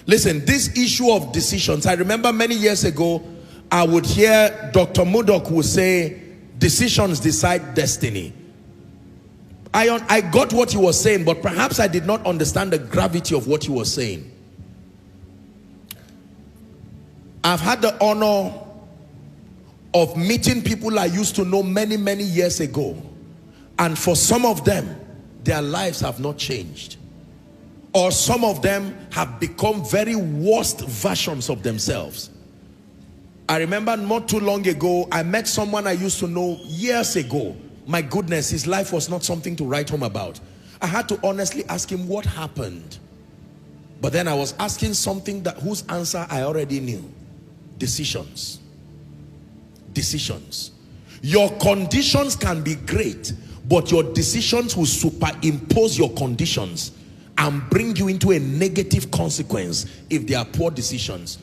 Listen, this issue of decisions, I remember many years ago, I would hear Dr. Murdoch would say, decisions decide destiny. I got what he was saying, but perhaps I did not understand the gravity of what he was saying. I've had the honor of meeting people I used to know many, many years ago. And for some of them, their lives have not changed. Or some of them have become very worst versions of themselves. I remember not too long ago, I met someone I used to know years ago. My goodness, his life was not something to write home about. I had to honestly ask him what happened. But then I was asking something whose answer I already knew. Decisions. Decisions. Your conditions can be great, but your decisions will superimpose your conditions and bring you into a negative consequence if they are poor decisions.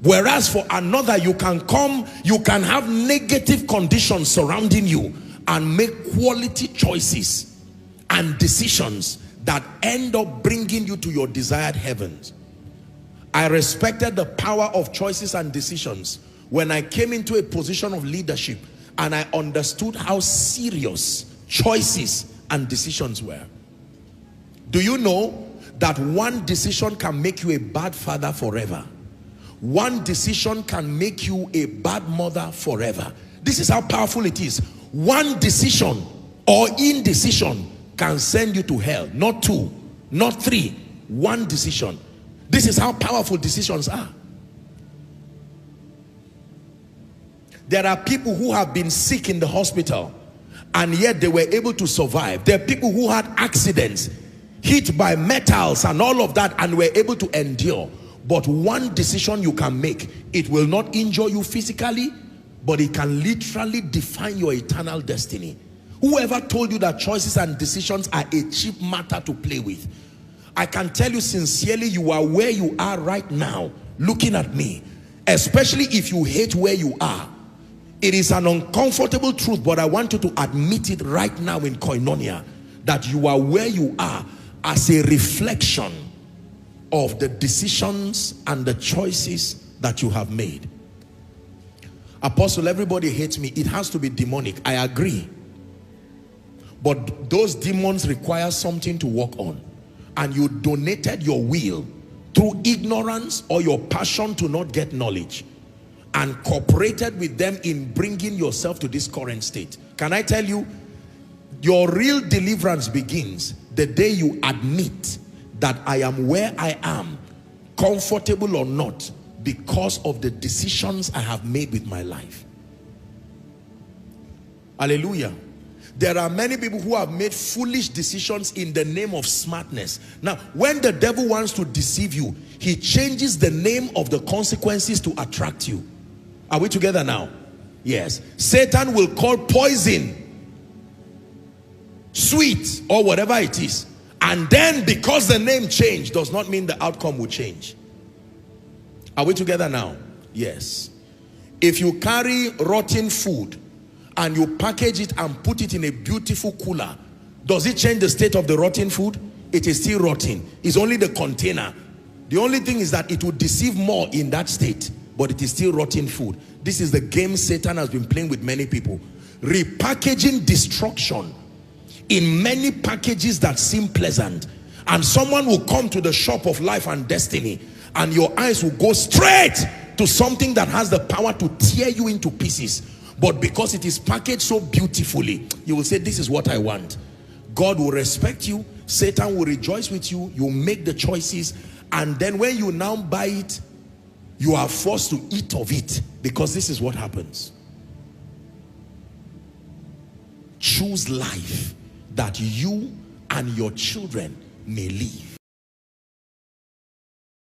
Whereas for another, you can have negative conditions surrounding you and make quality choices and decisions that end up bringing you to your desired heavens. I respected the power of choices and decisions when I came into a position of leadership and I understood how serious choices and decisions were. Do you know that one decision can make you a bad father forever? One decision can make you a bad mother forever. This is how powerful it is. One decision or indecision can send you to hell. Not two, not three. One decision. This is how powerful decisions are. There are people who have been sick in the hospital and yet they were able to survive. There are people who had accidents, hit by metals and all of that, and were able to endure. But one decision you can make, it will not injure you physically, but it can literally define your eternal destiny. Whoever told you that choices and decisions are a cheap matter to play with? I can tell you sincerely, you are where you are right now, looking at me, especially if you hate where you are. It is an uncomfortable truth, but I want you to admit it right now in Koinonia, that you are where you are as a reflection of the decisions and the choices that you have made. Apostle, everybody hates me. It has to be demonic. I agree. But those demons require something to work on. And you donated your will through ignorance or your passion to not get knowledge, and cooperated with them in bringing yourself to this current state. Can I tell you, your real deliverance begins the day you admit that I am where I am, comfortable or not, because of the decisions I have made with my life. Hallelujah. There are many people who have made foolish decisions in the name of smartness. Now, when the devil wants to deceive you, he changes the name of the consequences to attract you. Are we together now? Yes. Satan will call poison sweet or whatever it is. And then because the name changed does not mean the outcome will change. Are we together now? Yes. If you carry rotten food and you package it and put it in a beautiful cooler, does it change the state of the rotten food? It is still rotten. It's only the container. The only thing is that it will deceive more in that state, but it is still rotten food. This is the game Satan has been playing with many people. Repackaging destruction in many packages that seem pleasant. And someone will come to the shop of life and destiny, and your eyes will go straight to something that has the power to tear you into pieces. But because it is packaged so beautifully, you will say, this is what I want. God will respect you. Satan will rejoice with you. You make the choices. And then when you now buy it, you are forced to eat of it, because this is what happens. Choose life that you and your children may live.